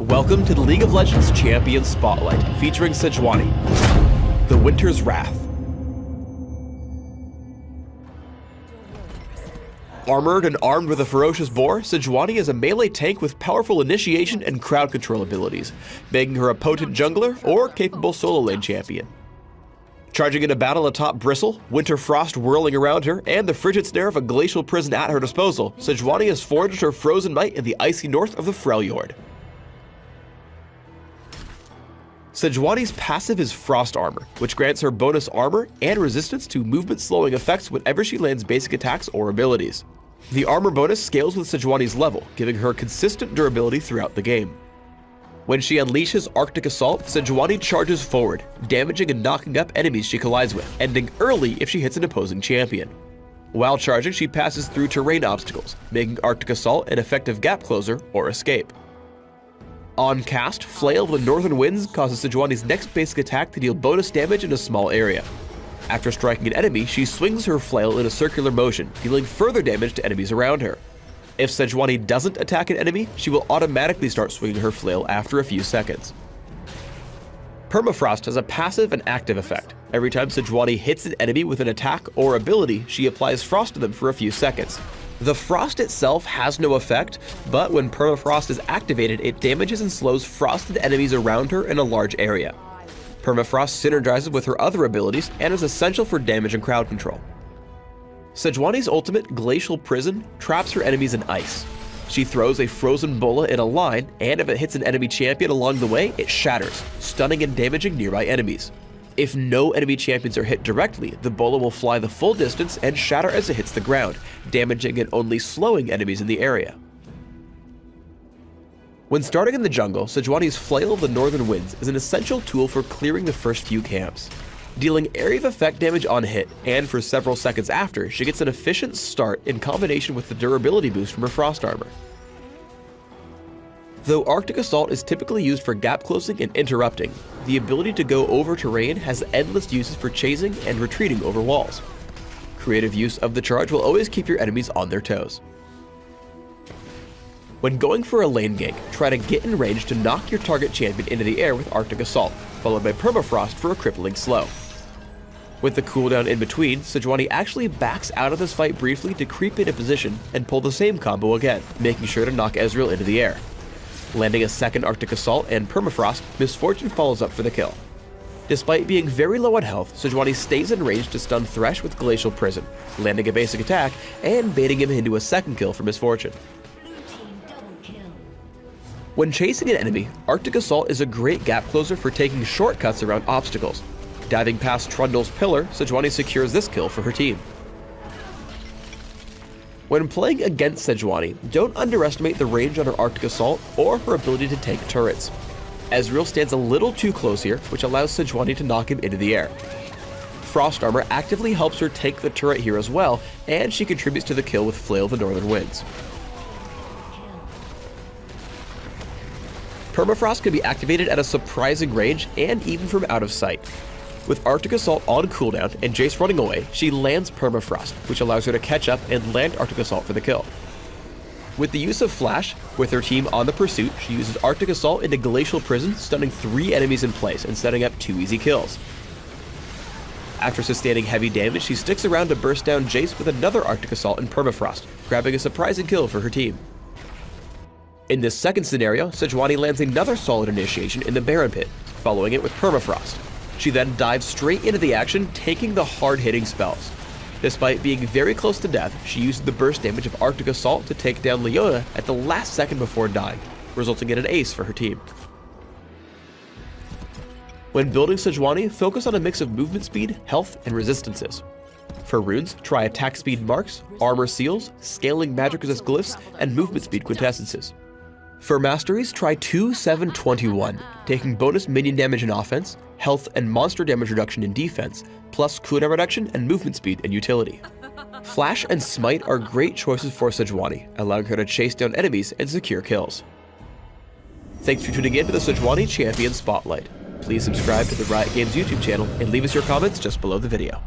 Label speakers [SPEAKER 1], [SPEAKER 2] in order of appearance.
[SPEAKER 1] Welcome to the League of Legends Champion Spotlight, featuring Sejuani, the Winter's Wrath. Armored and armed with a ferocious boar, Sejuani is a melee tank with powerful initiation and crowd control abilities, making her a potent jungler or capable solo lane champion. Charging into battle atop Bristle, winter frost whirling around her, and the frigid snare of a glacial prison at her disposal, Sejuani has forged her frozen might in the icy north of the Freljord. Sejuani's passive is Frost Armor, which grants her bonus armor and resistance to movement-slowing effects whenever she lands basic attacks or abilities. The armor bonus scales with Sejuani's level, giving her consistent durability throughout the game. When she unleashes Arctic Assault, Sejuani charges forward, damaging and knocking up enemies she collides with, ending early if she hits an opposing champion. While charging, she passes through terrain obstacles, making Arctic Assault an effective gap closer or escape. On cast, Flail of the Northern Winds causes Sejuani's next basic attack to deal bonus damage in a small area. After striking an enemy, she swings her flail in a circular motion, dealing further damage to enemies around her. If Sejuani doesn't attack an enemy, she will automatically start swinging her flail after a few seconds. Permafrost has a passive and active effect. Every time Sejuani hits an enemy with an attack or ability, she applies frost to them for a few seconds. The frost itself has no effect, but when Permafrost is activated, it damages and slows frosted enemies around her in a large area. Permafrost synergizes with her other abilities and is essential for damage and crowd control. Sejuani's ultimate, Glacial Prison, traps her enemies in ice. She throws a frozen bola in a line, and if it hits an enemy champion along the way, it shatters, stunning and damaging nearby enemies. If no enemy champions are hit directly, the bola will fly the full distance and shatter as it hits the ground, damaging and only slowing enemies in the area. When starting in the jungle, Sejuani's Flail of the Northern Winds is an essential tool for clearing the first few camps. Dealing area of effect damage on hit, and for several seconds after, she gets an efficient start in combination with the durability boost from her Frost Armor. Though Arctic Assault is typically used for gap closing and interrupting, the ability to go over terrain has endless uses for chasing and retreating over walls. Creative use of the charge will always keep your enemies on their toes. When going for a lane gank, try to get in range to knock your target champion into the air with Arctic Assault, followed by Permafrost for a crippling slow. With the cooldown in between, Sejuani actually backs out of this fight briefly to creep into position and pull the same combo again, making sure to knock Ezreal into the air. Landing a second Arctic Assault and Permafrost, Misfortune follows up for the kill. Despite being very low on health, Sejuani stays in range to stun Thresh with Glacial Prison, landing a basic attack and baiting him into a second kill for Misfortune. When chasing an enemy, Arctic Assault is a great gap closer for taking shortcuts around obstacles. Diving past Trundle's pillar, Sejuani secures this kill for her team. When playing against Sejuani, don't underestimate the range on her Arctic Assault or her ability to take turrets. Ezreal stands a little too close here, which allows Sejuani to knock him into the air. Frost Armor actively helps her take the turret here as well, and she contributes to the kill with Flail of the Northern Winds. Permafrost can be activated at a surprising range and even from out of sight. With Arctic Assault on cooldown and Jace running away, she lands Permafrost, which allows her to catch up and land Arctic Assault for the kill. With the use of Flash, with her team on the pursuit, she uses Arctic Assault into Glacial Prison, stunning 3 enemies in place and setting up 2 easy kills. After sustaining heavy damage, she sticks around to burst down Jace with another Arctic Assault and Permafrost, grabbing a surprising kill for her team. In this second scenario, Sejuani lands another solid initiation in the Baron Pit, following it with Permafrost. She then dives straight into the action, taking the hard-hitting spells. Despite being very close to death, she used the burst damage of Arctic Assault to take down Leona at the last second before dying, resulting in an ace for her team. When building Sejuani, focus on a mix of movement speed, health, and resistances. For runes, try attack speed marks, armor seals, scaling magic resist glyphs, and movement speed quintessences. For masteries, try 2-7-21, taking bonus minion damage in offense, health and monster damage reduction in defense, plus cooldown reduction and movement speed and utility. Flash and Smite are great choices for Sejuani, allowing her to chase down enemies and secure kills. Thanks for tuning in to the Sejuani Champion Spotlight. Please subscribe to the Riot Games YouTube channel and leave us your comments just below the video.